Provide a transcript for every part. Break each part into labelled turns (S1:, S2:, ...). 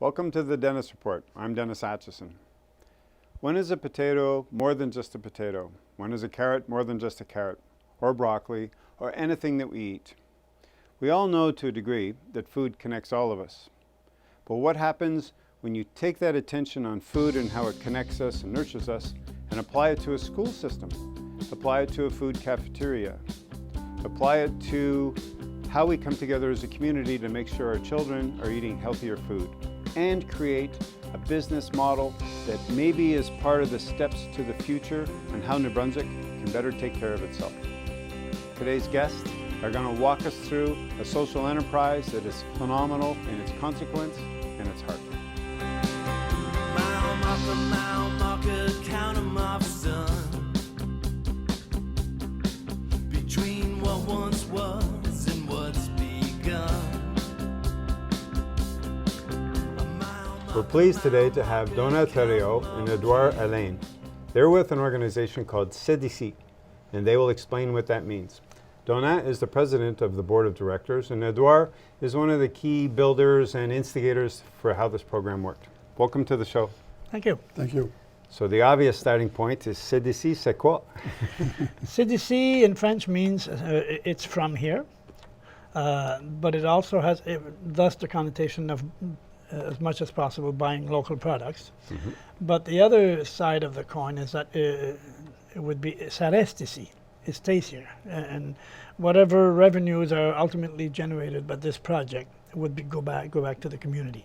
S1: Welcome to the Dennis Report. I'm Dennis Atchison. When is a potato more than just a potato? When is a carrot more than just a carrot? Or broccoli, or anything that we eat? We all know to a degree that food connects all of us. But what happens when you take that attention on food and how it connects us and nurtures us and apply it to a school system? Apply it to a food cafeteria? Apply it to how we come together as a community to make sure our children are eating healthier food, and create a business model that maybe is part of the steps to the future on how New Brunswick can better take care of itself. Today's guests are going to walk us through a social enterprise that is phenomenal in its consequence and its heart.
S2: Mile marker, count 'em off, son. Between what once was and what's begun.
S1: We're pleased today to have Untitled and Edouard A. They're with an organization called CDC, and they will explain what that means. Donat is the president of the board of directors, and Edouard is one of the key builders and instigators for how this program worked. Welcome to the show.
S3: Thank you.
S4: Thank you.
S1: So the obvious starting point is CDC, c'est quoi?
S3: CDC in French means it's from here, but it also has thus the connotation of as much as possible buying local products. Mm-hmm. But the other side of the coin is that it would be ça reste ici. It stays here, and whatever revenues are ultimately generated by this project would go back to the community.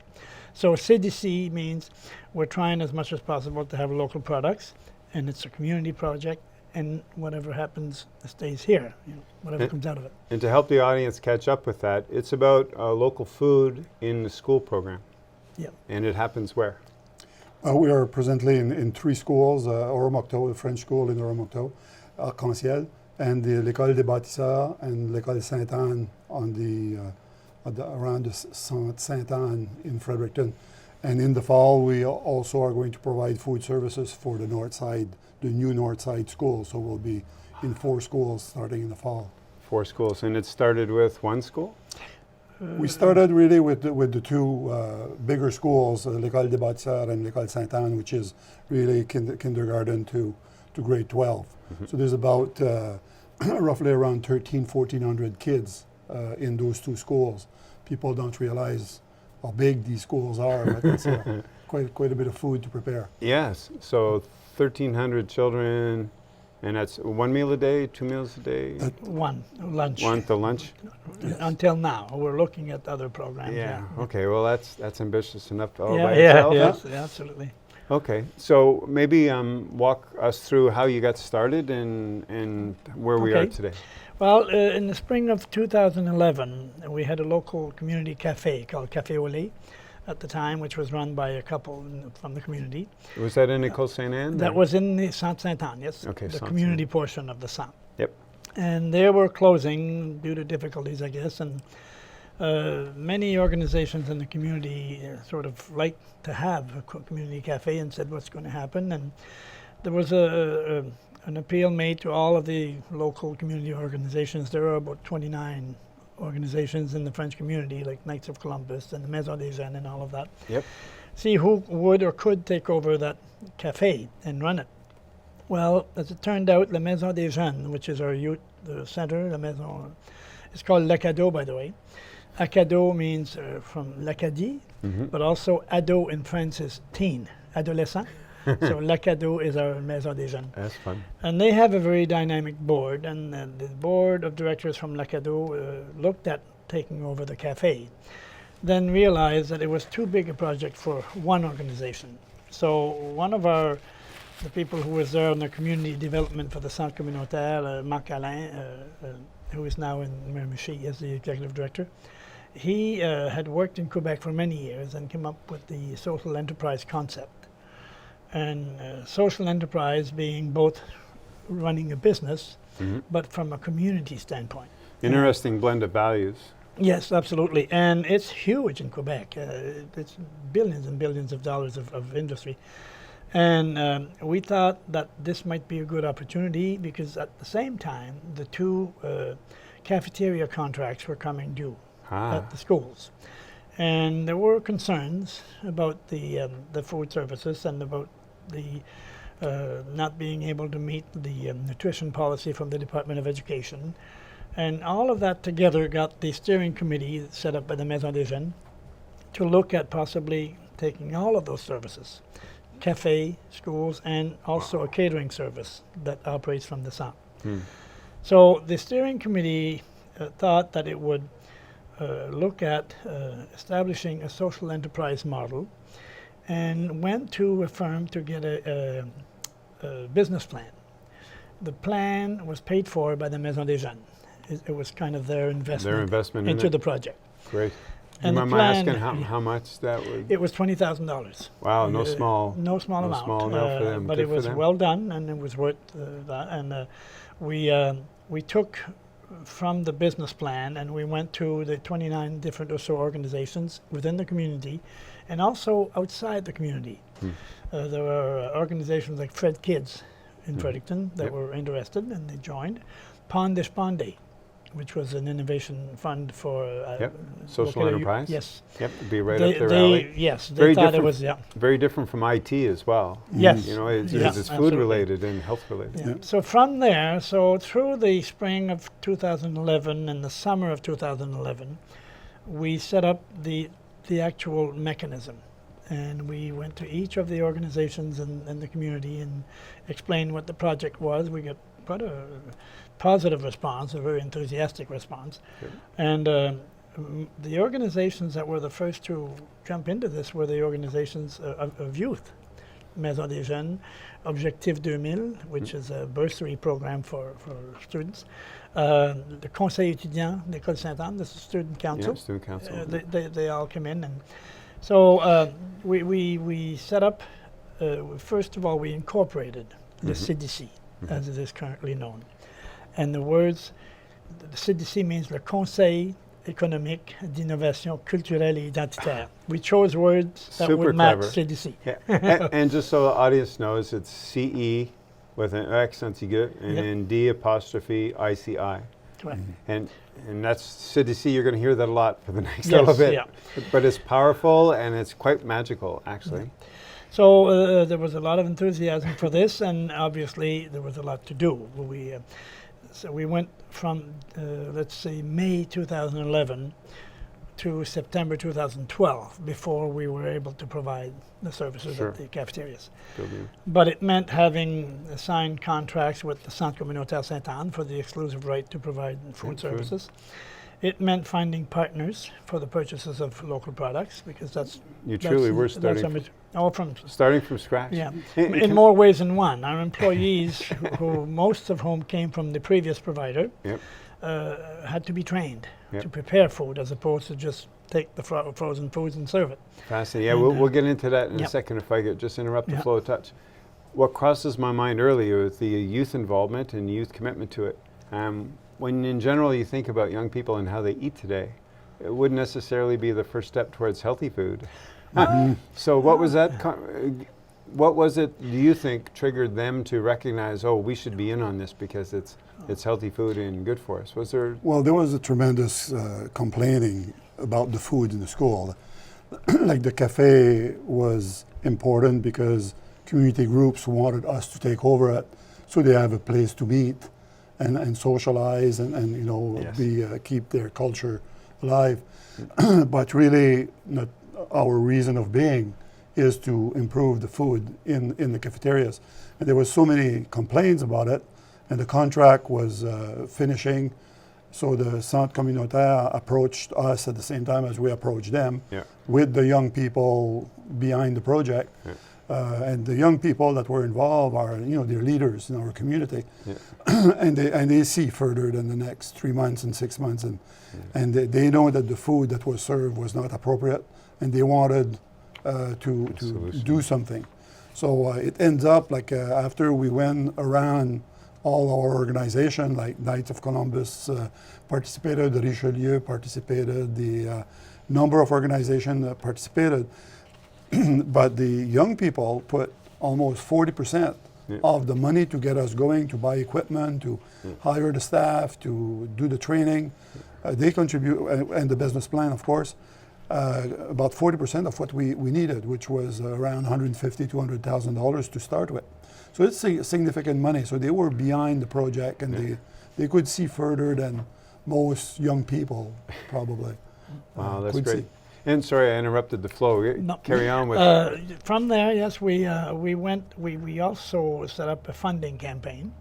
S3: So CDC means we're trying as much as possible to have local products, and it's a community project, and whatever happens stays here, whatever comes out of it.
S1: And to help the audience catch up with that, it's about local food in the school program.
S3: Yeah.
S1: And it happens where?
S4: We are presently in three schools, Oromocto, the French school in Oromocto, Arc-en-Ciel, and l'École des Bâtisseurs and l'École Sainte-Anne around the Sainte-Anne in Fredericton. And in the fall, we also are going to provide food services for the north side, the new north side school. So we'll be in 4 schools starting in the fall.
S1: 4 schools, and it started with one school?
S4: We started really with the two bigger schools, l'École des Bâtisseurs and l'École Sainte-Anne, which is really kindergarten to grade 12. Mm-hmm. So there's about roughly around 1,400 kids in those 2 schools. People don't realize how big these schools are, but it's quite a bit of food to prepare.
S1: Yes, so 1,300 children, and that's 1 meal a day, 2 meals a day?
S3: One, lunch.
S1: One to lunch?
S3: Yes. Until now. We're looking at other programs.
S1: Yeah. Okay, well that's ambitious enough to all by
S3: itself.
S1: Yes,
S3: yeah, absolutely.
S1: Okay, so maybe walk us through how you got started and where we are today.
S3: Well, in the spring of 2011, we had a local community cafe called Café au Lait at the time, which was run by a couple from the community.
S1: Was that in École Sainte-Anne?
S3: That was in the Sainte-Anne, yes.
S1: Okay,
S3: the community portion of the Sainte.
S1: Yep.
S3: And they were closing due to difficulties, I guess, and many organizations in the community sort of like to have a community cafe and said what's going to happen. And there was an appeal made to all of the local community organizations. There are about 29 organizations in the French community, like Knights of Columbus and the Maison des Jeunes and all of that.
S1: Yep. See
S3: who would or could take over that cafe and run it. Well, as it turned out, la Maison des Jeunes, which is our youth center, la Maison, it's called l'Acado, by the way. Acado means from l'Acadie, but also ado in French is teen, adolescent. So l'Acado is our Maison des Jeunes.
S1: That's fun.
S3: And they have a very dynamic board, and the board of directors from l'Acado looked at taking over the cafe, then realized that it was too big a project for one organization. So one of the people who was there on the community development for the Centre Communautaire, Marc Alain, who is now in Miramichi as the executive director, he had worked in Quebec for many years and came up with the social enterprise concept. And social enterprise being both running a business, but from a community standpoint.
S1: Interesting blend of values.
S3: Yes, absolutely. And it's huge in Quebec. It's billions and billions of dollars of industry. And we thought that this might be a good opportunity because at the same time, the 2 cafeteria contracts were coming due at the schools. And there were concerns about the food services and about the not being able to meet the nutrition policy from the Department of Education. And all of that together got the steering committee set up by the Maison des Jeunes to look at possibly taking all of those services, cafe, schools, and also a catering service that operates from the centre. So the steering committee thought that it would look at establishing a social enterprise model, and went to a firm to get a business plan. The plan was paid for by the Maison des Jeunes. It was kind of their investment
S1: in
S3: into
S1: it?
S3: the project.
S1: Great.
S3: And
S1: You
S3: the
S1: mind
S3: plan-
S1: asking how much that would?
S3: It was $20,000.
S1: Wow, no small.
S3: No small
S1: no
S3: amount.
S1: small amount for them.
S3: But
S1: Good
S3: it
S1: for
S3: was
S1: them.
S3: well done, and it was worth that. And we took from the business plan, and we went to the 29 different or so organizations within the community, and also outside the community. There were organizations like Fred Kids in Fredericton that
S1: Yep.
S3: were interested, and they joined. Pond Despondé, which was an innovation fund for
S1: Yep. Social
S3: local-
S1: enterprise?
S3: Yes.
S1: Yep, it'd be right
S3: They-
S1: up their
S3: they-
S1: alley.
S3: Yes, they
S1: Very
S3: thought it
S1: different.
S3: was, yeah.
S1: Very different from IT as well.
S3: Yes.
S1: You know, it's
S3: Yeah,
S1: food
S3: absolutely.
S1: related and health related.
S3: Yeah. So from there, so through the spring of 2011 and the summer of 2011, we set up the actual mechanism. And we went to each of the organizations in the community and explained what the project was. We got quite a positive response, a very enthusiastic response.
S1: Good.
S3: And the organizations that were the first to jump into this were the organizations of youth. Maison des Jeunes, Objectif 2000, which is a bursary program for students. The Conseil étudiant d'École Sainte-Anne, the student council.
S1: Yeah, student council.
S3: They all came in. And so we set up, first of all, we incorporated the CDC, as it is currently known. And the words, the CDC means le Conseil économique d'innovation culturelle et identitaire. We chose words that
S1: Super
S3: would match
S1: clever.
S3: CDC.
S1: Yeah. And just so the audience knows, it's CE with an accent aigu and
S3: Yep.
S1: then D apostrophe ICI.
S3: Correct.
S1: And that's CDC, you're going to hear that a lot for the next
S3: Yes,
S1: little bit.
S3: yeah.
S1: But it's powerful and it's quite magical, actually.
S3: So there was a lot of enthusiasm for this, and obviously there was a lot to do. So we went from, let's say, May 2011 to September 2012 before we were able to provide the services
S1: Sure.
S3: at the cafeterias.
S1: Building.
S3: But it meant having signed contracts with the Centre Communautaire Sainte-Anne for the exclusive right to provide food
S1: Good.
S3: services. It meant finding partners for the purchases of local products, because that's
S1: You truly were
S3: that's
S1: starting
S3: starting
S1: from scratch.
S3: yeah,
S1: And
S3: in
S1: can-
S3: more ways than one. Our employees, who most of whom came from the previous provider,
S1: Yep.
S3: had to be trained
S1: Yep.
S3: to prepare food, as opposed to just take the frozen foods and serve it.
S1: Fascinating. Yeah,
S3: And,
S1: we'll get into that in a
S3: yep.
S1: second if I could just interrupt the
S3: Yep.
S1: flow of touch. What crosses my mind earlier is the youth involvement and youth commitment to it. When in general you think about young people and how they eat today, it wouldn't necessarily be the first step towards healthy food. So what was that? What was it, do you think, triggered them to recognize, oh, we should be in on this because it's healthy food and good for us? Was there?
S4: Well, there was a tremendous complaining about the food in the school. Like the cafe was important because community groups wanted us to take over it, so they have a place to meet and socialize and you know,
S1: Yes.
S4: keep their culture alive. But really, not our reason of being is to improve the food in the cafeterias. And there was so many complaints about it, and the contract was finishing. So the Centre Communautaire approached us at the same time as we approached them,
S1: Yeah.
S4: with the young people behind the project.
S1: Yeah.
S4: And the young people that were involved are, you know, they're leaders in our community.
S1: Yeah.
S4: and they see further than the next 3 months and 6 months, and they know that the food that was served was not appropriate, and they wanted to
S1: solution.
S4: do something. So it ends up like after we went around all our organization, like Knights of Columbus participated, the Richelieu participated, the number of organizations participated, but the young people put almost 40%
S1: Yeah.
S4: of the money to get us going, to buy equipment, to hire the staff, to do the training. They contribute, and the business plan, of course. about 40% of what we needed, which was around $150,000 to $200,000 to start with. So it's significant money. So they were behind the project, and they could see further than most young people probably.
S1: Wow, that's
S4: could
S1: great.
S4: see.
S1: And sorry, I interrupted the flow.
S3: No.
S1: Carry on with.
S3: From there, yes, we also set up a funding campaign.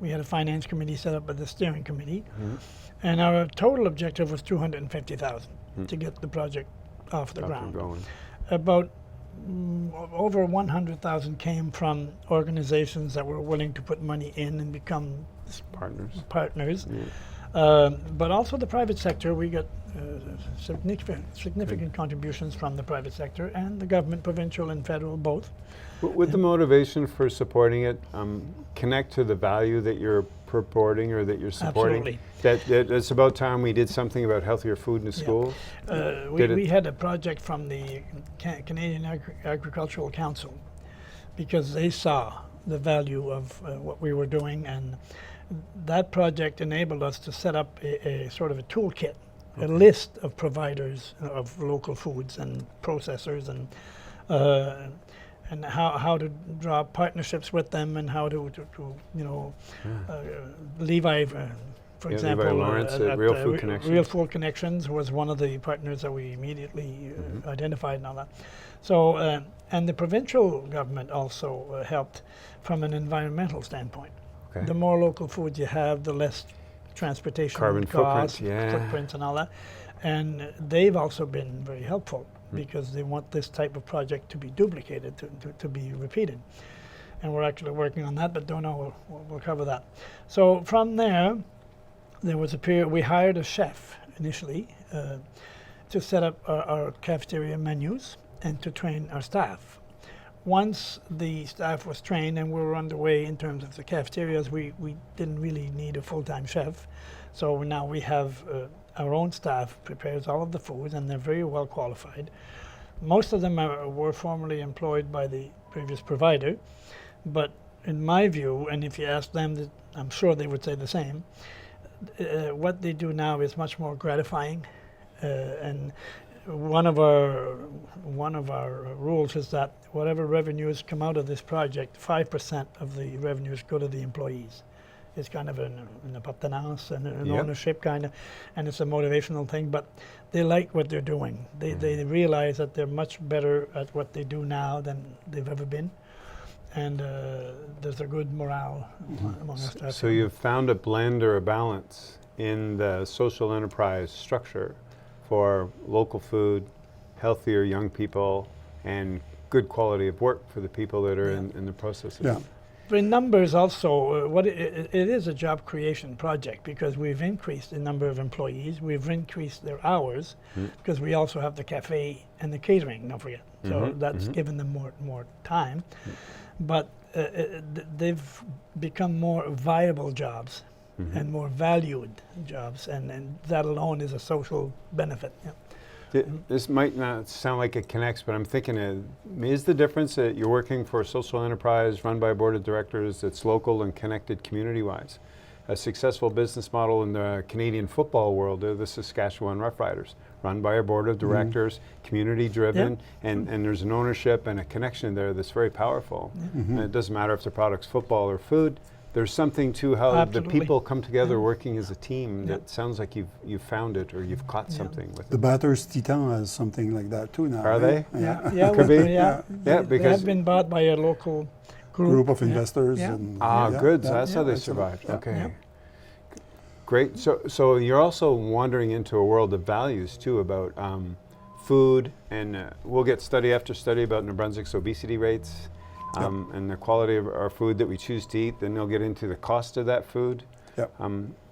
S3: We had a finance committee set up by the steering committee, and our total objective was 250,000 to get the project off the
S1: Up and
S3: ground.
S1: going.
S3: About over 100,000 came from organizations that were willing to put money in and become partners. But also the private sector, we got significant contributions from the private sector and the government, provincial and federal, both.
S1: With the motivation for supporting it, connect to the value that you're purporting or that you're supporting.
S3: Absolutely.
S1: That it's about time we did something about healthier food in the schools.
S3: We had a project from the Canadian Agricultural Council because they saw the value of what we were doing, and that project enabled us to set up a sort of a toolkit, a list of providers of local foods and processors, and how to draw partnerships with them, and how to Levi, for example,
S1: Levi Lawrence at Real Food Connections.
S3: Real Food Connections was one of the partners that we immediately identified and all that. So, and the provincial government also helped from an environmental standpoint.
S1: Okay.
S3: The more local food you have, the less transportation
S1: Carbon
S3: costs,
S1: footprint,
S3: footprints and all that. And they've also been very helpful because they want this type of project to be duplicated, to be repeated. And we're actually working on that, but don't know, we'll cover that. So from there was a period, we hired a chef initially to set up our cafeteria menus and to train our staff. Once the staff was trained and we were underway in terms of the cafeterias, we didn't really need a full-time chef. So now we have our own staff prepares all of the foods, and they're very well qualified. Most of them were formerly employed by the previous provider, but in my view, and if you ask them, I'm sure they would say the same, what they do now is much more gratifying, and one of our rules is that whatever revenues come out of this project, 5% of the revenues go to the employees. It's kind of an appartenance and an ownership kind of, and it's a motivational thing, but they like what they're doing. They realize that they're much better at what they do now than they've ever been, and there's a good morale among our staff.
S1: So you've found a blend or a balance in the social enterprise structure for local food, healthier young people, and good quality of work for the people that are in the process.
S4: Yeah.
S3: In numbers also, it is a job creation project because we've increased the number of employees, we've increased their hours because we also have the cafe and the catering, don't forget. So that's given them more time. But they've become more viable jobs and more valued jobs, and that alone is a social benefit. Yeah.
S1: This might not sound like it connects, but I'm thinking, is the difference that you're working for a social enterprise run by a board of directors that's local and connected community-wise? A successful business model in the Canadian football world are the Saskatchewan Roughriders, run by a board of directors, community-driven, and there's an ownership and a connection there that's very powerful. And it doesn't matter if the product's football or food. There's something to how the people come together working as a team that sounds like you've found it or you've caught something with
S4: The
S1: it.
S4: Batters Titan has something like that too now.
S1: Are
S4: right?
S1: they?
S3: Yeah,
S1: Could be.
S3: Yeah,
S1: Yeah,
S3: they
S1: because
S3: have been bought by a local
S4: Group of
S3: Yeah.
S4: investors.
S3: Yeah.
S4: And
S1: good. So
S4: yeah,
S1: that's how they
S4: absolutely.
S1: survived.
S4: Yeah.
S1: Okay.
S3: Yeah.
S1: Great. So you're also wandering into a world of values too about food, and we'll get study after study about New Brunswick's obesity rates. And the quality of our food that we choose to eat. Then they'll get into the cost of that food.
S4: Yep.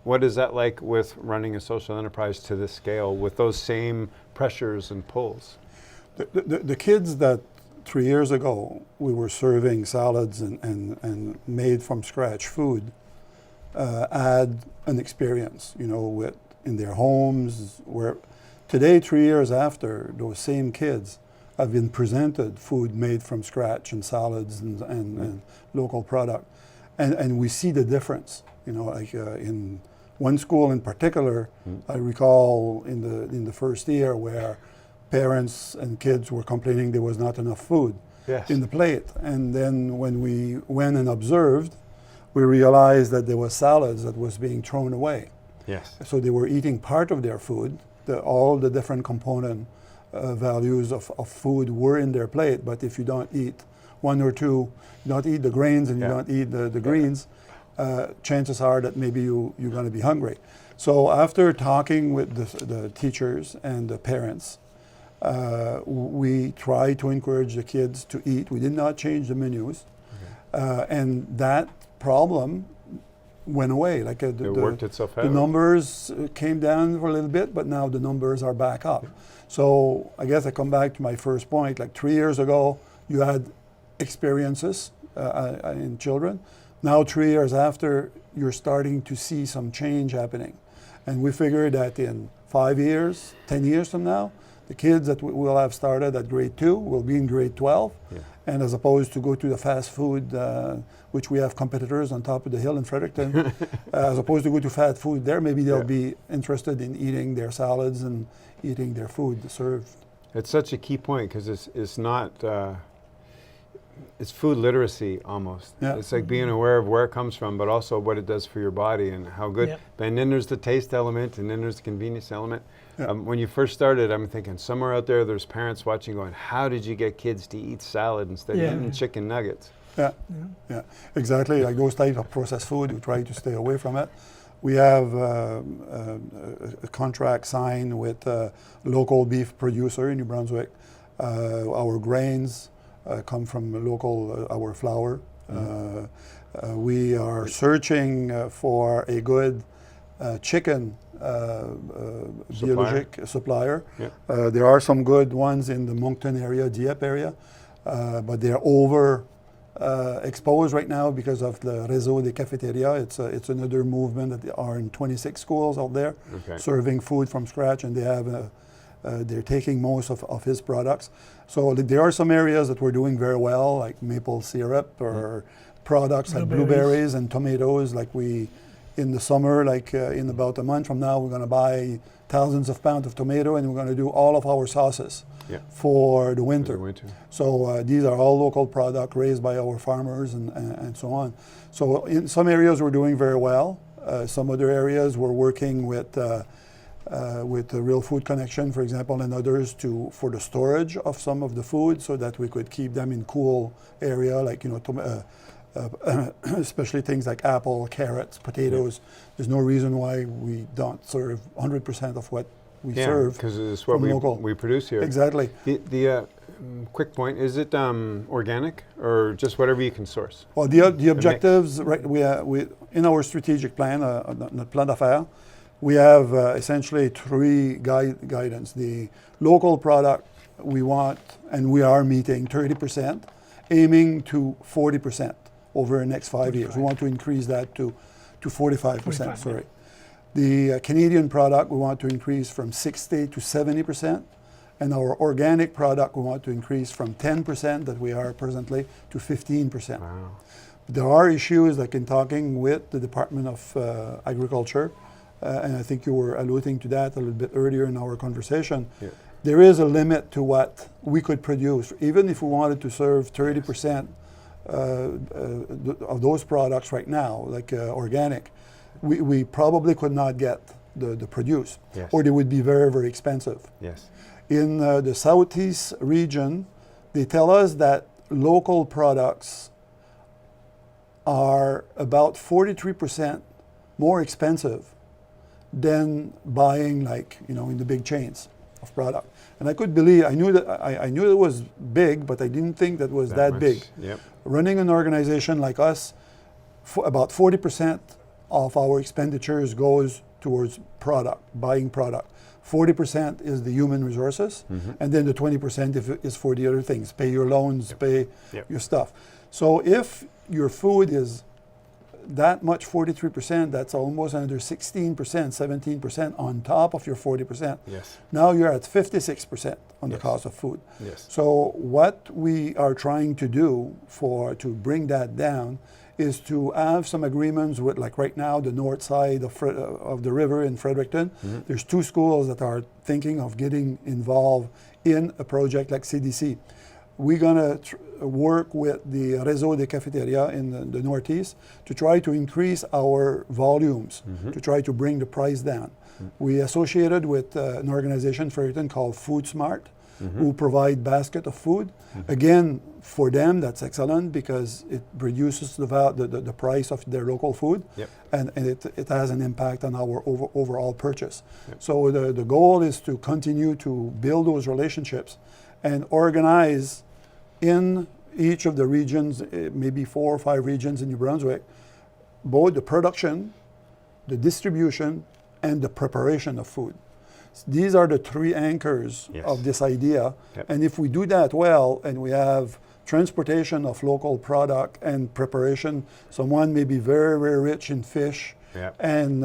S1: What is that like with running a social enterprise to this scale with those same pressures and pulls?
S4: The kids that 3 years ago we were serving salads and made from scratch food had an experience, with in their homes. Where today, 3 years after, those same kids have been presented food made from scratch and salads and local product, and we see the difference. Like in one school in particular, I recall in the first year where parents and kids were complaining there was not enough food
S1: Yes.
S4: in the plate. And then when we went and observed, we realized that there was salads that was being thrown away.
S1: Yes.
S4: So they were eating part of their food. All the different component values of food were in their plate, but if you don't eat one or two, you don't eat the grains and you don't eat the greens, chances are that maybe you're going to be hungry. So after talking with the teachers and the parents, we tried to encourage the kids to eat. We did not change the menus, and that problem went away. Like
S1: It worked itself out.
S4: the numbers came down for a little bit, but now the numbers are back up. So I guess I come back to my first point. Like 3 years ago, you had experiences in children. Now 3 years after, you're starting to see some change happening. And we figure that in 5 years, 10 years from now, the kids that will have started at grade 2 will be in grade 12.
S1: Yeah.
S4: And as opposed to go to the fast food, which we have competitors on top of the hill in Fredericton, as opposed to go to fast food there, maybe they'll be interested in eating their salads and eating their food served.
S1: It's such a key point because it's not, it's food literacy almost.
S4: Yeah.
S1: It's like being aware of where it comes from, but also what it does for your body and how good.
S3: Yep.
S1: And then there's the taste element, and then there's the convenience element.
S4: Yeah.
S1: When you first started, I'm thinking somewhere out there, there's parents watching going, how did you get kids to eat salad instead of eating chicken nuggets?
S4: Yeah, exactly. Like those types of processed food, we try to stay away from it. We have a contract signed with a local beef producer in New Brunswick. Our grains come from local, our flour. We are searching for a good chicken biologic supplier.
S1: Yeah.
S4: There are some good ones in the Moncton area, Dieppe area, but they're over exposed right now because of the Réseau des Cafétérias. It's another movement that are in 26 schools out there, serving food from scratch, and they have they're taking most of his products. So there are some areas that we're doing very well, like maple syrup or products like blueberries and tomatoes. Like in the summer, like in about a month from now, we're going to buy thousands of pounds of tomato, and we're going to do all of our sauces for the winter. So these are all local products raised by our farmers and so on. So in some areas we're doing very well. Some other areas we're working with the Real Food Connection, for example, and others for the storage of some of the food so that we could keep them in cool area, like especially things like apple, carrots, potatoes. There's no reason why we don't serve 100% of what we serve.
S1: Because it's what we produce here.
S4: Exactly.
S1: The quick point, is it organic or just whatever you can source?
S4: Well, the objectives, right? We in our strategic plan, notre plan d'affaires, we have essentially three guidance. The local product we want, and we are meeting 30%, aiming to 40% over the next 5 years. We want to increase that to 45%. Sorry. The Canadian product we want to increase from 60 to 70%, and our organic product we want to increase from 10% that we are presently to 15%.
S1: Wow.
S4: There are issues like in talking with the Department of Agriculture, and I think you were alluding to that a little bit earlier in our conversation. Yeah. There is a limit to what we could produce. Even if we wanted to serve 30% of those products right now, like organic, we probably could not get the produce, or they would be very, very expensive.
S1: Yes.
S4: In the Southeast region, they tell us that local products are about 43% more expensive than buying, like, in the big chains of product. And I could believe, I knew it was big, but I didn't think that was that big.
S1: Yep.
S4: Running an organization like us, about 40% of our expenditures goes towards product, buying product. 40% is the human resources, and then the 20% is for the other things, pay your loans, pay your stuff. So if your food is that much, 43%, that's almost another 16%, 17% on top of your 40%.
S1: Yes.
S4: Now you're at 56% on the cost of food.
S1: Yes.
S4: So what we are trying to do to bring that down is to have some agreements with, like right now, the north side of the river in Fredericton. There's 2 schools that are thinking of getting involved in a project like CDC. We're going to work with the Réseau des Cafétérias in the Northeast to try to increase our volumes, to try to bring the price down. We associated with an organization in Fredericton called Food Smart, who provide basket of food. Again, for them, that's excellent because it reduces the price of their local food, and it has an impact on our overall purchase. So the goal is to continue to build those relationships and organize in each of the regions, maybe 4 or 5 regions in New Brunswick, both the production, the distribution, and the preparation of food. These are the 3 anchors of this idea. And if we do that well, and we have transportation of local product and preparation, someone may be very, very rich in fish and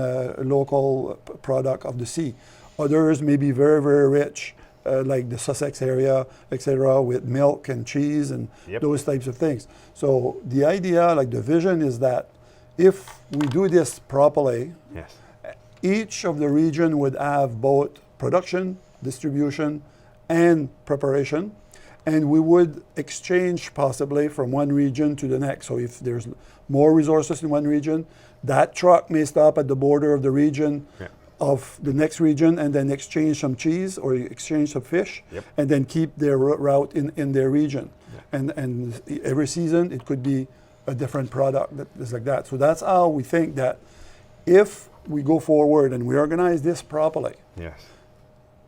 S4: local product of the sea. Others may be very, very rich, like the Sussex area, etc., with milk and cheese and those types of things. So the idea, like the vision, is that if we do this properly, each of the region would have both production, distribution, and preparation, and we would exchange possibly from one region to the next. So if there's more resources in one region, that truck may stop at the border of the region of the next region and then exchange some cheese or exchange some fish and then keep their route in their region. And every season it could be a different product that is like that. So that's how we think that if we go forward and we organize this properly.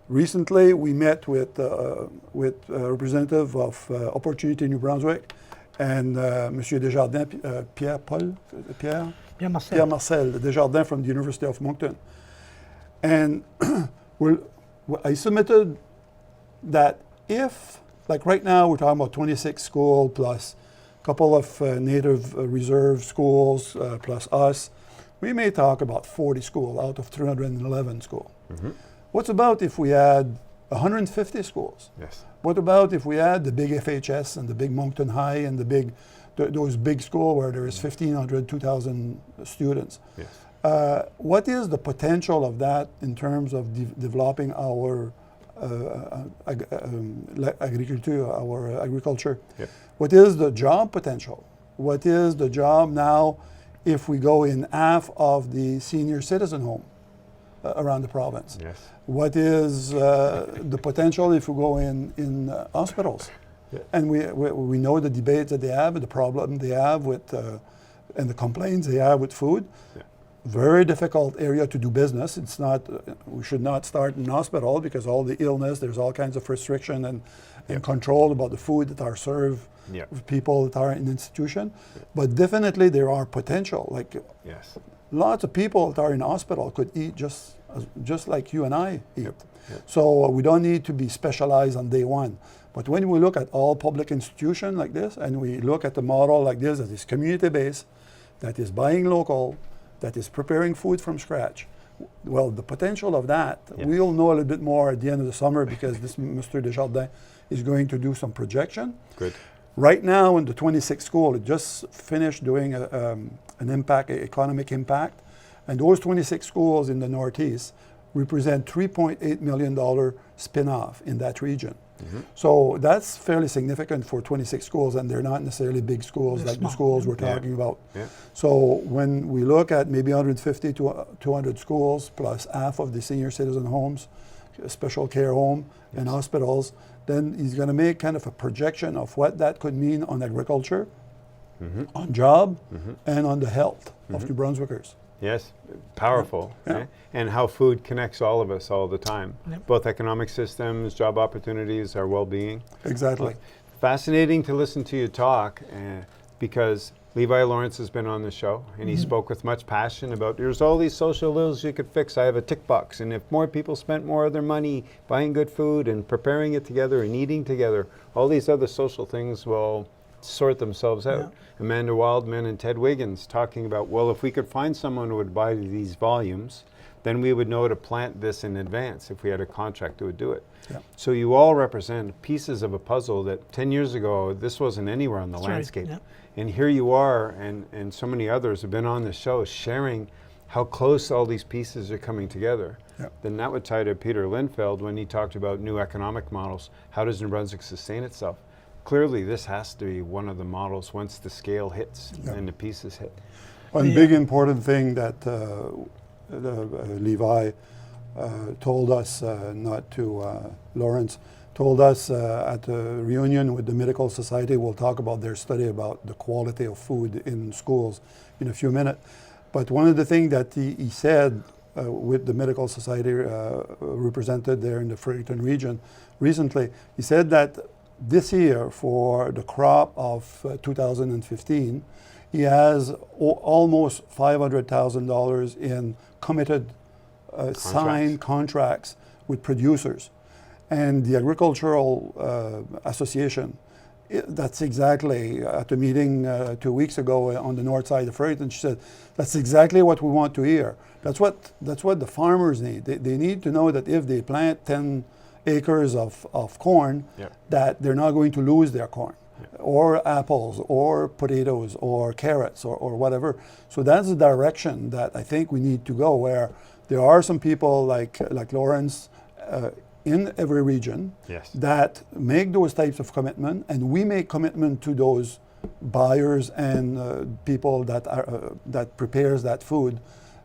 S4: Recently, we met with a representative of Opportunity New Brunswick and Monsieur Desjardins, Pierre Marcel Desjardins from the University of Moncton. And I submitted that if, like right now, we're talking about 26 schools plus a couple of native reserve schools plus us, we may talk about 40 schools out of 311 schools. What's about if we had 150 schools? What about if we had the big FHS and the big Moncton High and those big schools where there is 1,500, 2,000 students? What is the potential of that in terms of developing our agriculture? What is the job potential? What is the job now if we go in half of the senior citizen home around the province? What is the potential if we go in hospitals? And we know the debates that they have, the problem they have with, and the complaints they have with food. Very difficult area to do business. It's not, we should not start in hospital because all the illness, there's all kinds of restriction and control about the food that are served with people that are in institution. But definitely there are potential. Like lots of people that are in hospital could eat just like you and I eat. So we don't need to be specialized on day one. But when we look at all public institutions like this, and we look at the model like this that is community-based, that is buying local, that is preparing food from scratch, well, the potential of that, we'll know a little bit more at the end of the summer because this Mr. Desjardins is going to do some projection. Right now in the 26 school, it just finished doing an economic impact, and those 26 schools in the Northeast represent $3.8 million spin-off in that region. So that's fairly significant for 26 schools, and they're not necessarily big schools like the schools we're talking about. So when we look at maybe 150 to 200 schools plus half of the senior citizen homes, special care home, and hospitals, then he's going to make kind of a projection of what that could mean on agriculture, on job, and on the health of New Brunswickers.
S1: Powerful. And how food connects all of us all the time. Both economic systems, job opportunities, our well-being.
S4: Exactly.
S1: Fascinating to listen to you talk because Levi Lawrence has been on the show and he spoke with much passion about there's all these social ills you could fix. I have a tick box, and if more people spent more of their money buying good food and preparing it together and eating together, all these other social things will sort themselves out. Amanda Wildman and Ted Wiggins talking about, well, if we could find someone who would buy these volumes, then we would know to plant this in advance. If we had a contract that would do it.
S4: Yeah.
S1: So you all represent pieces of a puzzle that 10 years ago, this wasn't anywhere on the
S3: That's right,
S1: landscape.
S3: yeah.
S1: And here you are, and so many others have been on the show sharing how close all these pieces are coming together.
S4: Yeah.
S1: Then that would tie to Peter Lindfeld when he talked about new economic models. How does New Brunswick sustain itself? Clearly, this has to be one of the models once the scale hits
S4: Yeah.
S1: and the pieces hit.
S4: One big important thing that Levi told us, Lawrence told us at a reunion with the Medical Society. We'll talk about their study about the quality of food in schools in a few minutes. But one of the things that he said with the Medical Society represented there in the Fredericton region recently, he said that this year for the crop of 2015, he has almost $500,000 in committed signed contracts with producers. And the Agricultural Association, that's exactly, at a meeting 2 weeks ago on the north side of Fredericton, she said, that's exactly what we want to hear. That's what the farmers need. They need to know that if they plant 10 acres of corn,
S1: Yep.
S4: that they're not going to lose their corn. Or apples, or potatoes, or carrots, or whatever. So that's the direction that I think we need to go, where there are some people like Lawrence in every region
S1: Yes.
S4: that make those types of commitment, and we make commitment to those buyers and people that are that prepares that food,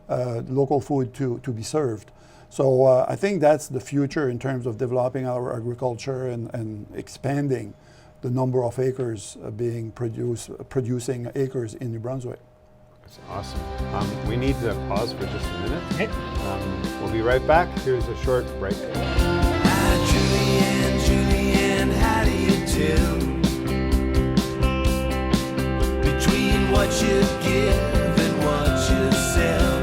S4: local food to be served. So I think that's the future in terms of developing our agriculture and expanding the number of acres producing acres in New Brunswick.
S1: That's awesome. We need to pause for just a minute.
S3: Okay.
S1: We'll be right back. Here's a short break.
S2: Hi, Julianne, how do you do? Between what you give and what you sell.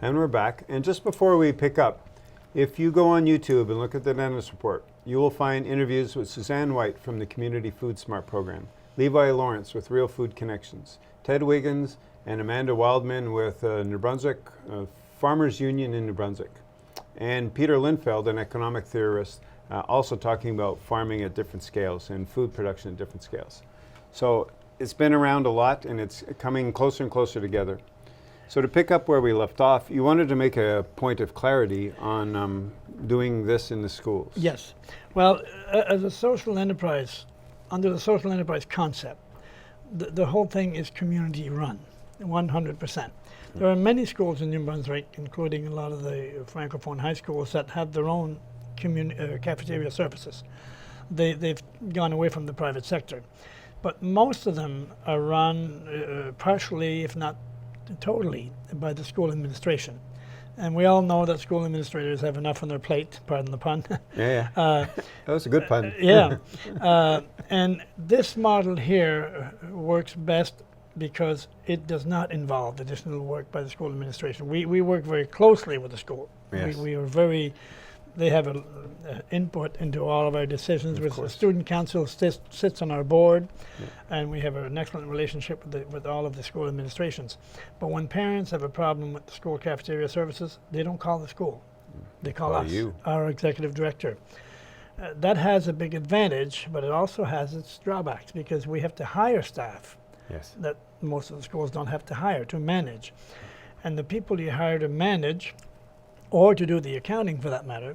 S1: And we're back. And just before we pick up, if you go on YouTube and look at the Dentist Report, you will find interviews with Suzanne White from the Community Food Smart program, Levi Lawrence with Real Food Connections, Ted Wiggins and Amanda Wildman with New Brunswick Farmers Union in New Brunswick, and Peter Lindfeld, an economic theorist, also talking about farming at different scales and food production at different scales. So it's been around a lot, and it's coming closer and closer together. So to pick up where we left off, you wanted to make a point of clarity on doing this in the schools.
S3: Yes. Well, as a social enterprise, under the social enterprise concept, the whole thing is community run, 100%. There are many schools in New Brunswick, including a lot of the Francophone high schools, that have their own cafeteria services. They've gone away from the private sector. But most of them are run partially, if not totally, by the school administration. And we all know that school administrators have enough on their plate, pardon the pun.
S1: Yeah. That was a good pun.
S3: Yeah. And this model here works best because it does not involve additional work by the school administration. We work very closely with the school.
S1: Yes.
S3: We are very, they have an input into all of our decisions. With the student council sits on our board, and we have an excellent relationship with all of the school administrations. But when parents have a problem with the school cafeteria services, they don't call the school. They call us, our executive director. That has a big advantage, but it also has its drawbacks because we have to hire staff that most of the schools don't have to hire to manage. And the people you hire to manage, or to do the accounting for that matter,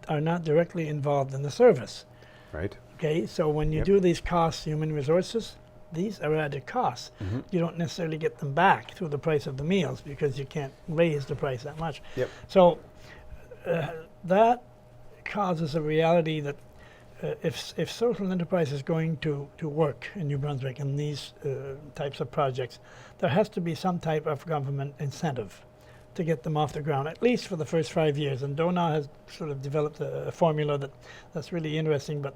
S3: are not directly involved in the service.
S1: Right.
S3: Okay, so when you do these costs, human resources, these are added costs. You don't necessarily get them back through the price of the meals because you can't raise the price that much.
S1: Yep.
S3: So that causes a reality that if social enterprise is going to work in New Brunswick in these types of projects, there has to be some type of government incentive to get them off the ground, at least for the first 5 years. And DONA has sort of developed a formula that's really interesting, but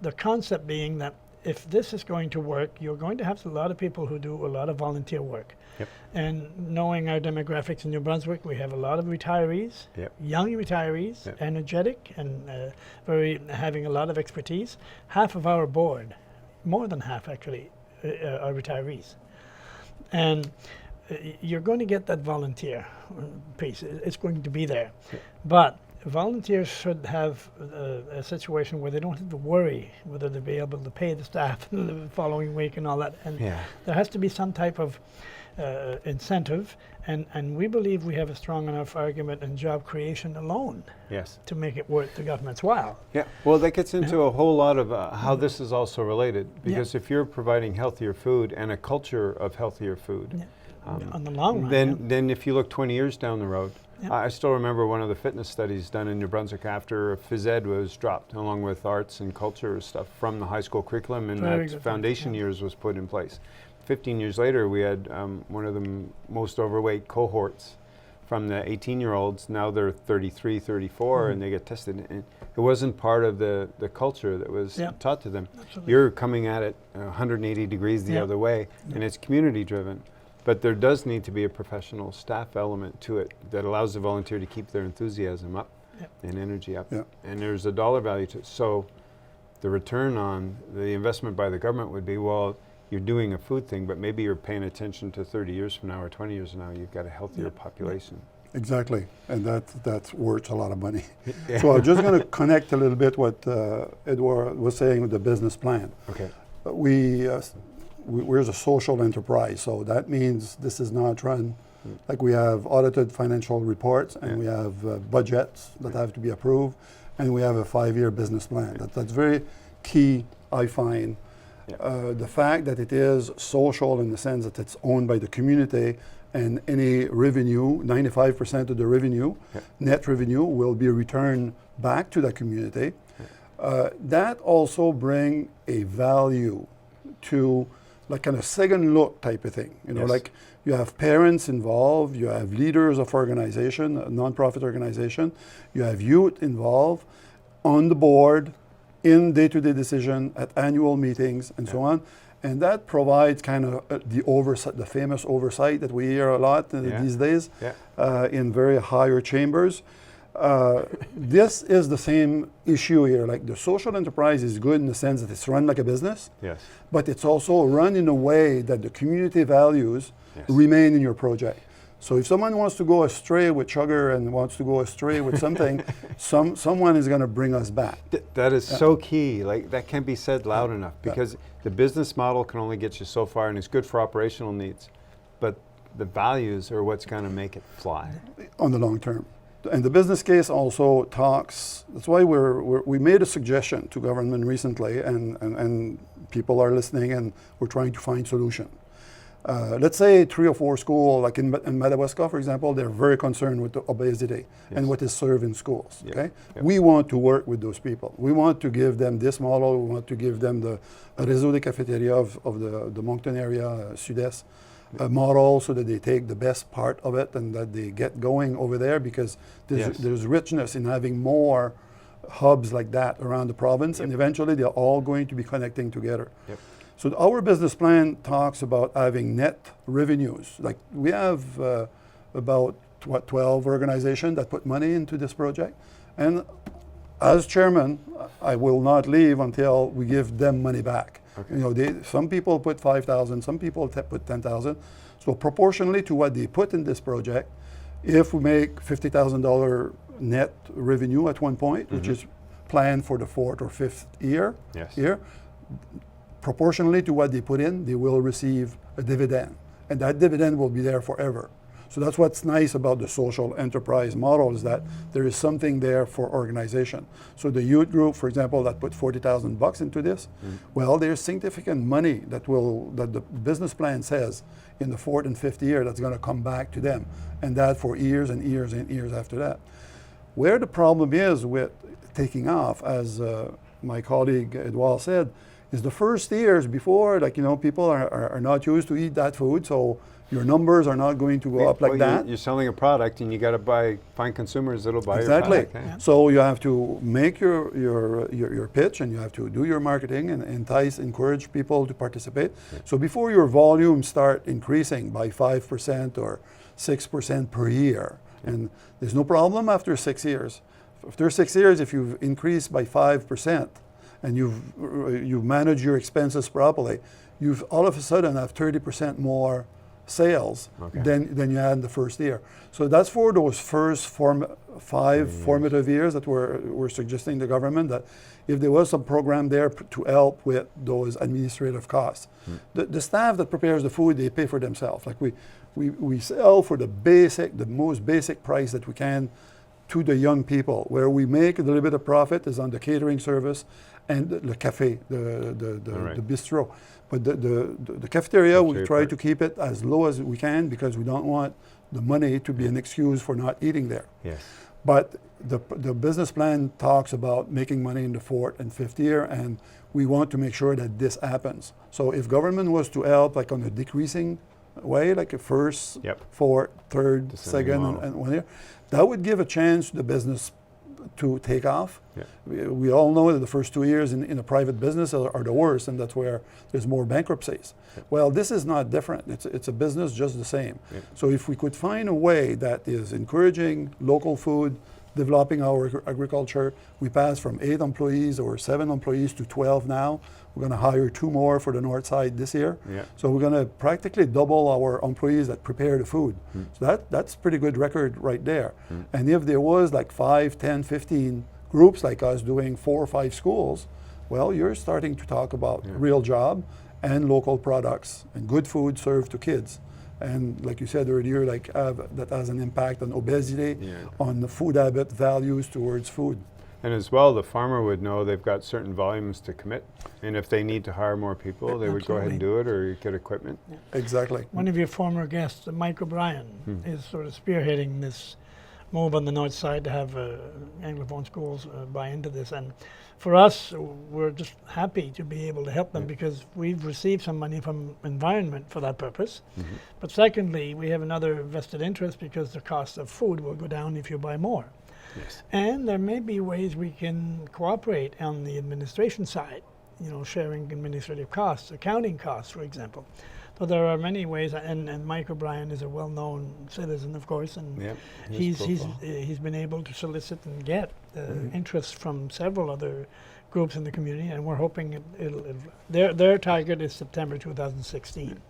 S3: the concept being that if this is going to work, you're going to have a lot of people who do a lot of volunteer work.
S1: Yep.
S3: And knowing our demographics in New Brunswick, we have a lot of retirees,
S1: Yep.
S3: young retirees,
S1: Yep.
S3: energetic and having a lot of expertise. Half of our board, more than half actually, are retirees. And you're going to get that volunteer piece. It's going to be there.
S1: Yep.
S3: But volunteers should have a situation where they don't have to worry whether they'll be able to pay the staff the following week and all that. And
S1: Yeah.
S3: there has to be some type of incentive, and we believe we have a strong enough argument in job creation alone
S1: Yes.
S3: to make it worth the government's while.
S1: Yeah, well, that gets into a whole lot of how this is also related. Because if you're providing healthier food and a culture of healthier food,
S3: Yeah. On the long run.
S1: then if you look 20 years down the road,
S3: Yeah.
S1: I still remember one of the fitness studies done in New Brunswick after phys ed was dropped, along with arts and culture stuff from the high school curriculum, and
S3: Very
S1: that
S3: good
S1: foundation
S3: point, yeah.
S1: years was put in place. 15 years later, we had one of the most overweight cohorts from the 18-year-olds. Now they're 33, 34, and they get tested. And it wasn't part of the culture that was
S3: Yeah.
S1: taught to them.
S3: Absolutely.
S1: You're coming at it 180 degrees the
S3: Yeah.
S1: other way, and it's community-driven. But there does need to be a professional staff element to it that allows the volunteer to keep their enthusiasm up
S3: Yep.
S1: and energy up.
S4: Yeah.
S1: And there's a dollar value to it. So the return on the investment by the government would be, well, you're doing a food thing, but maybe you're paying attention to 30 years from now or 20 years from now, you've got a healthier
S3: Yeah.
S1: population.
S4: Exactly, and that's worth a lot of money.
S1: Yeah.
S4: So I'm just going to connect a little bit what Edouard was saying with the business plan.
S1: Okay.
S4: We're a social enterprise, so that means this is not run like we have audited financial reports and we have budgets that have to be approved, and we have a 5-year business plan. That's very key, I find. The fact that it is social in the sense that it's owned by the community, and any revenue, 95% of the revenue, net revenue, will be returned back to the community. That also bring a value to like kind of second look type of thing. You know, like you have parents involved, you have leaders of organization, a nonprofit organization, you have youth involved on the board, in day-to-day decision, at annual meetings, and so on. And that provides kind of the oversight, the famous oversight that we hear a lot these days in very higher chambers. This is the same issue here. Like the social enterprise is good in the sense that it's run like a business, but it's also run in a way that the community values remain in your project. So if someone wants to go astray with sugar and wants to go astray with something, someone is going to bring us back.
S1: That is so key. Like that can't be said loud enough, because the business model can only get you so far, and it's good for operational needs, but the values are what's going to make it fly
S4: on the long term. And the business case also talks. That's why we made a suggestion to government recently, and people are listening, and we're trying to find solution. Let's say 3 or 4 schools, like in Madawaska, for example, they're very concerned with the obesity and what is served in schools. Okay, we want to work with those people. We want to give them this model. We want to give them the Réseau des Cafétérias of the Moncton area, Sud-Est model, so that they take the best part of it and that they get going over there, because there's richness in having more hubs like that around the province, and eventually they're all going to be connecting together. So our business plan talks about having net revenues. Like we have about 12 organizations that put money into this project, and as chairman, I will not leave until we give them money back. You know, some people put 5,000, some people put 10,000. So proportionally to what they put in this project, if we make $50,000 net revenue at one point, which is planned for the 4th or 5th year, proportionally to what they put in, they will receive a dividend, and that dividend will be there forever. So that's what's nice about the social enterprise model, is that there is something there for organization. So the youth group, for example, that put $40,000 into this, well, there's significant money that the business plan says in the 4th and 5th year that's going to come back to them, and that for years and years and years after that. Where the problem is with taking off, as my colleague Edouard said, is the first years before, like, people are not used to eat that food, so your numbers are not going to go up like that.
S1: You're selling a product, and you got to find consumers that'll buy
S4: Exactly.
S1: your product.
S3: Yeah.
S4: So you have to make your pitch, and you have to do your marketing and encourage people to participate. So before your volume start increasing by 5% or 6% per year, and there's no problem after 6 years. After 6 years, if you've increased by 5% and you've managed your expenses properly, you've all of a sudden have 30% more sales than you had in the first year. So that's for those first 5 formative years that we're suggesting to the government, that if there was some program there to help with those administrative costs. The staff that prepares the food, they pay for themselves. Like we sell for the most basic price that we can to the young people. Where we make a little bit of profit is on the catering service and the cafe, the bistro. But the cafeteria, we try to keep it as low as we can, because we don't want the money to be an excuse for not eating there.
S1: Yes.
S4: But the business plan talks about making money in the 4th and 5th year, and we want to make sure that this happens. So if government was to help, like on a decreasing way, like a first, 4th, 3rd, 2nd, and 1 year, that would give a chance to the business to take off. We all know that the first 2 years in a private business are the worst, and that's where there's more bankruptcies. Well, this is not different. It's a business just the same. So if we could find a way that is encouraging local food, developing our agriculture, we passed from 8 employees or 7 employees to 12 now. We're going to hire 2 more for the north side this year. So we're going to practically double our employees that prepare the food. So that's pretty good record right there. And if there was like 5, 10, 15 groups like us doing 4 or 5 schools, well, you're starting to talk about real job and local products and good food served to kids. And like you said earlier, like that has an impact on obesity, on the food habit values towards food.
S1: And as well, the farmer would know they've got certain volumes to commit, and if they need to hire more people, they would go ahead and do it, or get equipment.
S4: Exactly.
S3: One of your former guests, Mike O'Brien, is sort of spearheading this move on the north side to have Anglophone schools buy into this. And for us, we're just happy to be able to help them, because we've received some money from environment for that purpose. But secondly, we have another vested interest, because the cost of food will go down if you buy more. And there may be ways we can cooperate on the administration side, sharing administrative costs, accounting costs, for example. So there are many ways, and Mike O'Brien is a well-known citizen, of course, and he's been able to solicit and get interest from several other groups in the community, and we're hoping their target is September 2016.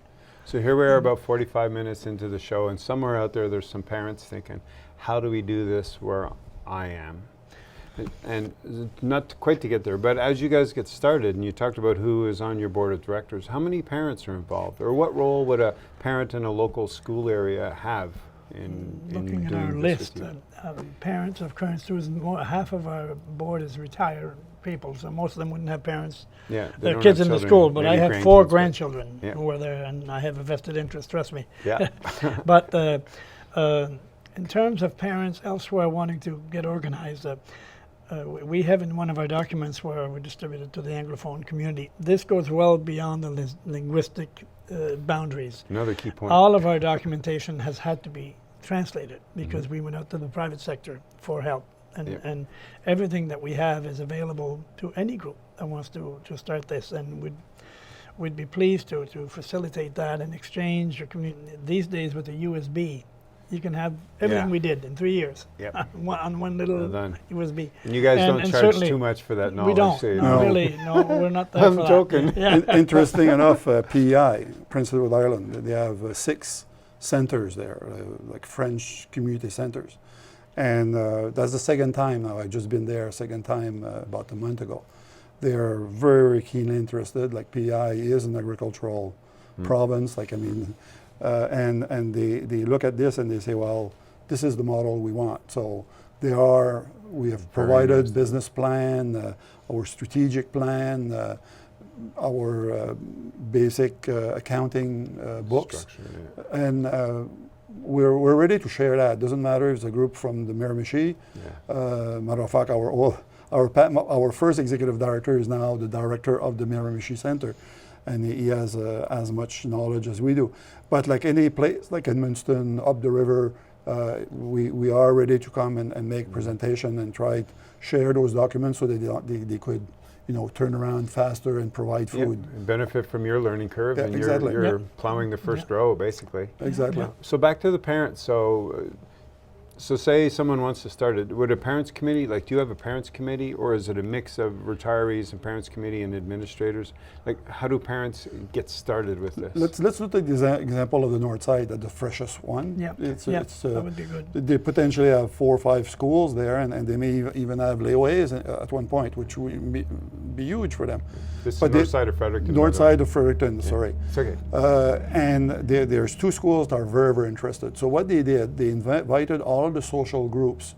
S1: So here we are about 45 minutes into the show, and somewhere out there's some parents thinking, how do we do this where I am? And not quite to get there, but as you guys get started, and you talked about who is on your board of directors, how many parents are involved, or what role would a parent in a local school area have in
S3: looking at our list of parents of current students? Half of our board is retired people, so most of them wouldn't have parents. Their kids in the school, but I have 4 grandchildren who are there, and I have a vested interest, trust me. But in terms of parents elsewhere wanting to get organized, we have in one of our documents where we distributed to the Anglophone community, this goes well beyond the linguistic boundaries.
S1: Another key point.
S3: All of our documentation has had to be translated, because we went out to the private sector for help. And everything that we have is available to any group that wants to start this, and we'd be pleased to facilitate that and exchange your community. These days with the USB, you can have everything we did in 3 years on one little USB.
S1: And you guys don't charge too much for that knowledge.
S3: We don't. No, we're not there.
S1: I'm joking.
S4: Interesting enough, PEI, Prince Edward Island, they have 6 centers there, like French community centers. And that's the second time now. I've just been there, second time about a month ago. They are very keenly interested. Like PEI is an agricultural province. Like, I mean, and they look at this and they say, well, this is the model we want. So we have provided business plan, our strategic plan, our basic accounting books, and we're ready to share that. Doesn't matter if it's a group from the Miramichi. Matter of fact, our Our first executive director is now the director of the Miramichi Center, and he has as much knowledge as we do. But like any place, like Edmundston, up the river, we are ready to come and make presentation and try to share those documents so that they could, turn around faster and provide food.
S1: And benefit from your learning curve,
S4: Yeah,
S1: and
S4: exactly.
S1: you're
S3: Yeah.
S1: plowing the first row, basically.
S4: Exactly.
S1: So back to the parents. So say someone wants to start it. Would a parents committee, like, do you have a parents committee, or is it a mix of retirees and parents committee and administrators? Like, how do parents get started with this?
S4: Let's look at the example of the north side, at the freshest one.
S3: Yeah,
S4: It's,
S3: that would be good.
S4: they potentially have 4 or 5 schools there, and they may even have layaways at one point, which would be huge for them.
S1: This is
S4: but
S1: north
S4: they-
S1: side of Fredericton. by
S4: North
S1: the way.
S4: side of Fredericton, sorry.
S1: It's okay.
S4: And there's 2 schools that are very, very interested. So what they did, they invited all of the social groups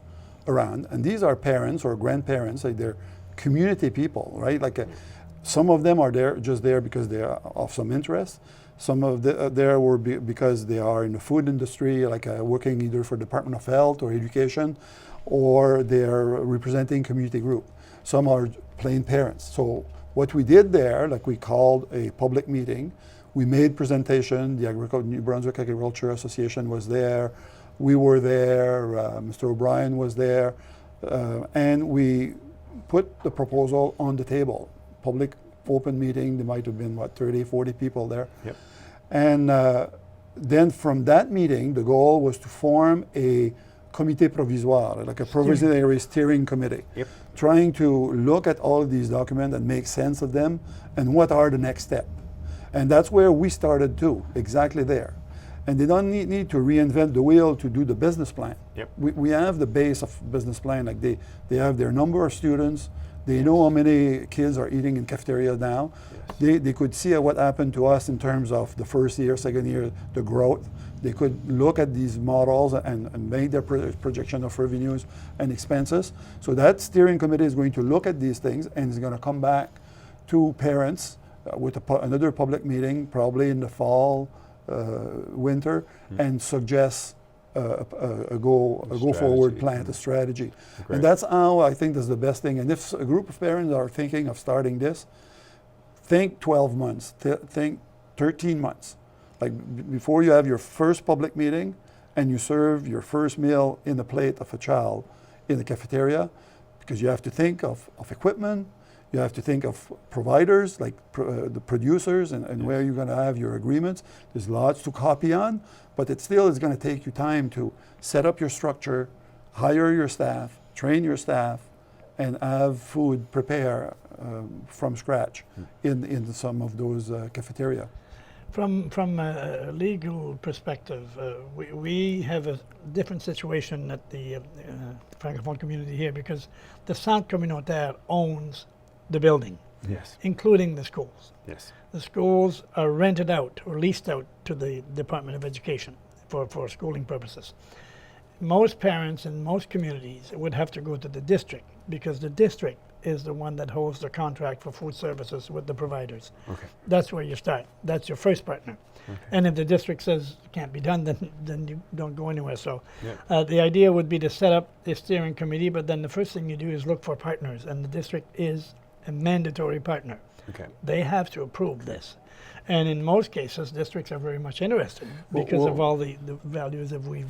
S4: around, and these are parents or grandparents, like they're community people, right? Like some of them are just there because they are of some interest. Some of there were because they are in the food industry, like working either for Department of Health or Education, or they are representing community group. Some are plain parents. So what we did there, like we called a public meeting, we made presentation, the New Brunswick Agriculture Association was there, we were there, Mr. O'Brien was there, and we put the proposal on the table. Public open meeting, there might have been, 30, 40 people there.
S1: Yep.
S4: And then from that meeting, the goal was to form a comité provisoire, like a provisionary steering committee,
S1: Yep.
S4: trying to look at all of these documents and make sense of them and what are the next steps. And that's where we started too, exactly there. And they don't need to reinvent the wheel to do the business plan.
S1: Yep.
S4: We have the base of business plan, like they have their number of students, they know how many kids are eating in cafeteria now.
S1: Yes.
S4: They could see what happened to us in terms of the first year, second year, the growth. They could look at these models and make their projection of revenues and expenses. So that steering committee is going to look at these things and is going to come back to parents with another public meeting, probably in the fall, winter, and suggest a go forward plan, a strategy.
S1: Great.
S4: And that's how I think that's the best thing. And if a group of parents are thinking of starting this, think 12 months, think 13 months. Like before you have your first public meeting and you serve your first meal in the plate of a child in the cafeteria, because you have to think of equipment, you have to think of providers, like the producers, and
S1: Yes.
S4: where you're going to have your agreements. There's lots to copy on, but it still is going to take you time to set up your structure, hire your staff, train your staff, and have food prepare from scratch in some of those cafeteria.
S3: From a legal perspective, we have a different situation at the Francophone community here because the Centre Communautaire owns the building,
S1: Yes.
S3: including the schools.
S1: Yes.
S3: The schools are rented out or leased out to the Department of Education for schooling purposes. Most parents in most communities would have to go to the district because the district is the one that holds the contract for food services with the providers.
S1: Okay.
S3: That's where you start. That's your first partner.
S1: Okay.
S3: And if the district says it can't be done, then you don't go anywhere. So
S1: Yeah.
S3: the idea would be to set up a steering committee, but then the first thing you do is look for partners, and the district is a mandatory partner.
S1: Okay.
S3: They have to approve this. And in most cases, districts are very much interested because of all the values that we've,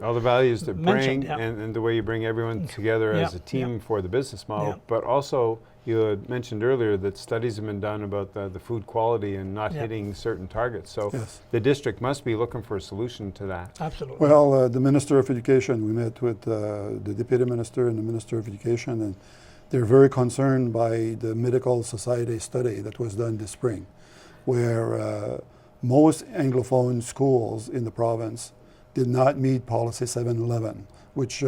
S1: All the values that
S3: mentioned,
S1: bring
S3: yeah.
S1: and the way you bring everyone together as
S3: Yeah,
S1: a team for the business model.
S3: Yeah.
S1: But also, you had mentioned earlier that studies have been done about the food quality and not
S3: Yeah.
S1: hitting certain targets. So
S4: Yes.
S1: the district must be looking for a solution to that.
S3: absolutely.
S4: Well, the Minister of Education, we met with the Deputy Minister and the Minister of Education, and they're very concerned by the Medical Society study that was done this spring, where most Anglophone schools in the province did not meet Policy 711, which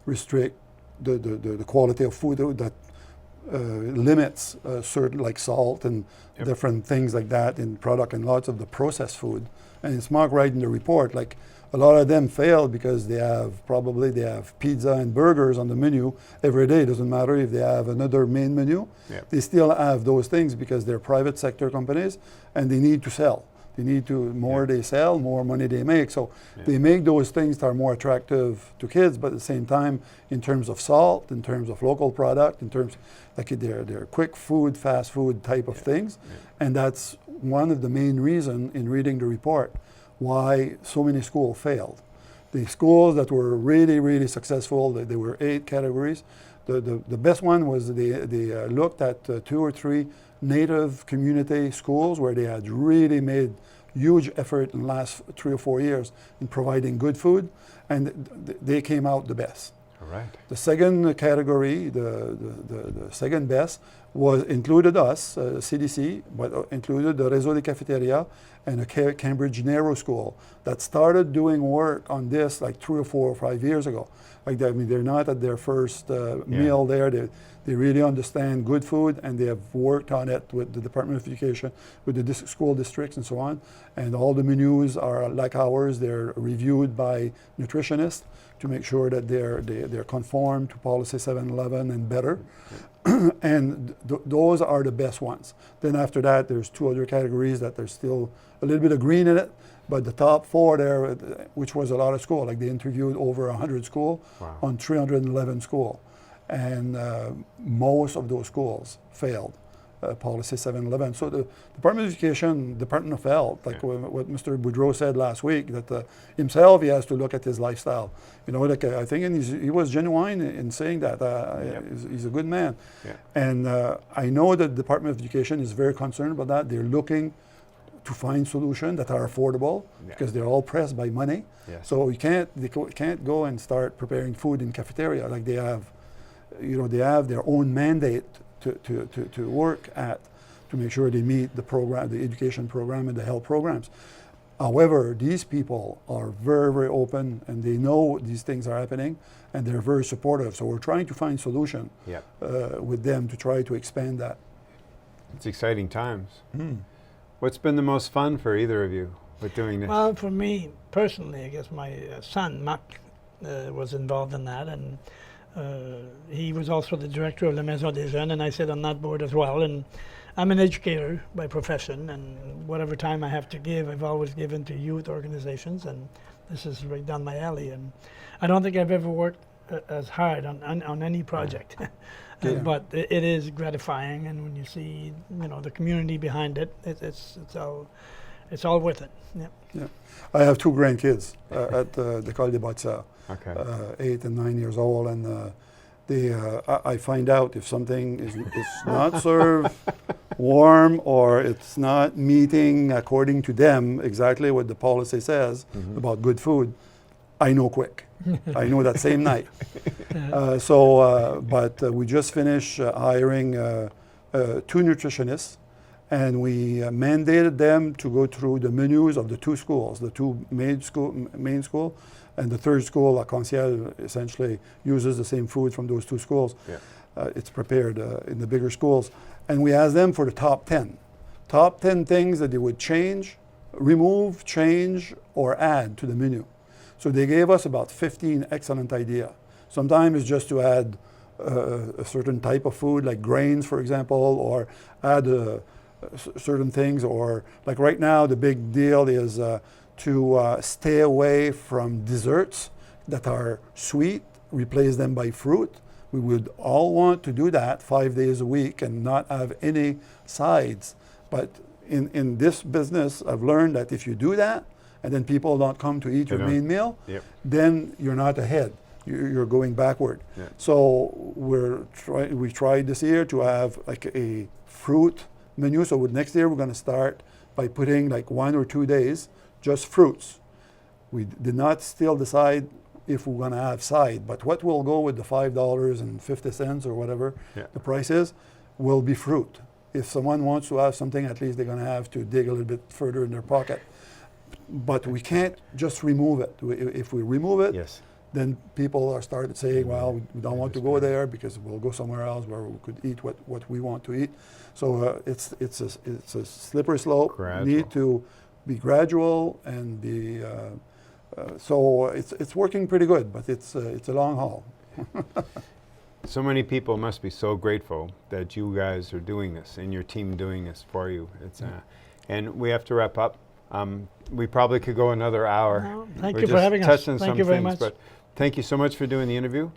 S4: restrict the quality of food that limits certain, like salt and
S1: Yep.
S4: different things like that in product and lots of the processed food. And it's marked right in the report, like a lot of them failed because they have pizza and burgers on the menu every day. Doesn't matter if they have another main menu.
S1: Yep.
S4: They still have those things because they're private sector companies and they need to sell. They need to, more they sell, more money they make. So
S1: Yeah.
S4: they make those things that are more attractive to kids, but at the same time, in terms of salt, in terms of local product, in terms, like they're quick food, fast food type of things. And that's one of the main reasons in reading the report why so many schools failed. The schools that were really, really successful, there were 8 categories. The best one was they looked at 2 or 3 native community schools where they had really made huge effort in the last 3 or 4 years in providing good food, and they came out the best.
S1: All right.
S4: The second category, the second best, was included us, CDC, but included the Réseau des Cafétérias and a Cambridge Narrow School that started doing work on this like 3 or 4 or 5 years ago. Like I mean, they're not at their first meal there. They really understand good food, and they have worked on it with the Department of Education, with the school districts and so on. And all the menus are like ours. They're reviewed by nutritionists to make sure that they're conform to policy 711 and better. And those are the best ones. Then after that, there's 2 other categories that there's still a little bit of green in it, but the top 4 there, which was a lot of school, like they interviewed over 100 schools on 311 schools. And most of those schools failed policy 711. So the Department of Education, Department of Health, like what Mr. Boudreau said last week, that himself, he has to look at his lifestyle. You know, like I think he was genuine in saying that. He's a good man. And I know that the Department of Education is very concerned about that. They're looking to find solutions that are affordable because they're all pressed by money. So they can't go and start preparing food in cafeteria like they have. You know, they have their own mandate to work at to make sure they meet the program, the education program and the health programs. However, these people are very, very open, and they know these things are happening, and they're very supportive. So we're trying to find solution with them to try to expand that.
S1: It's exciting times. What's been the most fun for either of you with doing this?
S3: Well, for me personally, I guess my son, Marc, was involved in that, and he was also the director of La Maison des Jeunes, and I sit on that board as well. And I'm an educator by profession, and whatever time I have to give, I've always given to youth organizations, and this is right down my alley. And I don't think I've ever worked as hard on any project. But it is gratifying, and when you see, you know, the community behind it, it's all worth it.
S4: I have 2 grandkids at the École des Bâtisseurs,
S1: Okay.
S4: 8 and 9 years old, and I find out if something is not served warm or it's not meeting according to them exactly what the policy says about good food, I know quick. I know that same night. But we just finished hiring 2 nutritionists, and we mandated them to go through the menus of the 2 schools, the 2 main school, and the 3rd school, La Conciel, essentially uses the same food from those 2 schools. It's prepared in the bigger schools. And we asked them for the top 10 things that they would change, remove, change, or add to the menu. So they gave us about 15 excellent ideas. Sometimes it's just to add a certain type of food, like grains, for example, or add certain things, or like right now the big deal is to stay away from desserts that are sweet, replace them by fruit. We would all want to do that 5 days a week and not have any sides. But in this business, I've learned that if you do that, and then people don't come to eat your main meal, then you're not ahead. You're going backward. So we tried this year to have like a fruit menu. So next year we're going to start by putting like 1 or 2 days just fruits. We did not still decide if we're going to have side, but what will go with the $5.50 or whatever the price is will be fruit. If someone wants to have something, at least they're going to have to dig a little bit further in their pocket. But we can't just remove it. If we remove it, then people are started saying, well, we don't want to go there because we'll go somewhere else where we could eat what we want to eat. So it's a slippery slope.
S1: Gradual.
S4: Need to be gradual and be. So it's working pretty good, but it's a long haul.
S1: So many people must be so grateful that you guys are doing this and your team doing this for you. It's and we have to wrap up. We probably could go another hour.
S3: No, thank
S1: We're
S3: you for
S1: just
S3: having us.
S1: touching
S3: Thank
S1: some
S3: you very
S1: things,
S3: much.
S1: But thank you so much for doing the interview.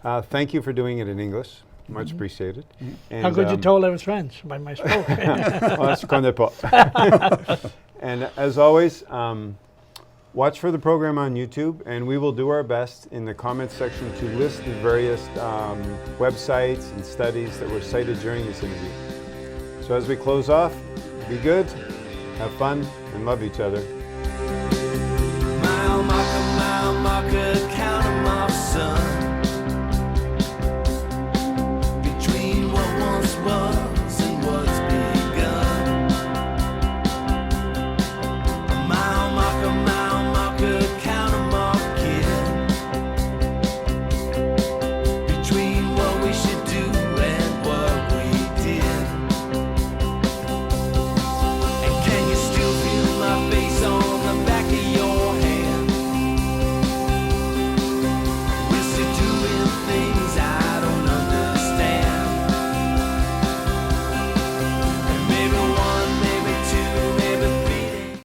S1: Thank you for doing it in English. Much appreciated. And,
S3: How could you told I was French by my spoke?
S1: Oh, je connais pas. And as always, watch for the program on YouTube, and we will do our best in the comments section to list the various websites and studies that were cited during this interview. So as we close off, be good, have fun, and love each other.
S2: Mile marker, count 'em off, son. Between what once was and what's begun. Mile marker, count 'em off, kid. Between what we should do and what we did. And can you still feel my face on the back of your hand? We're still doing things I don't understand. And maybe one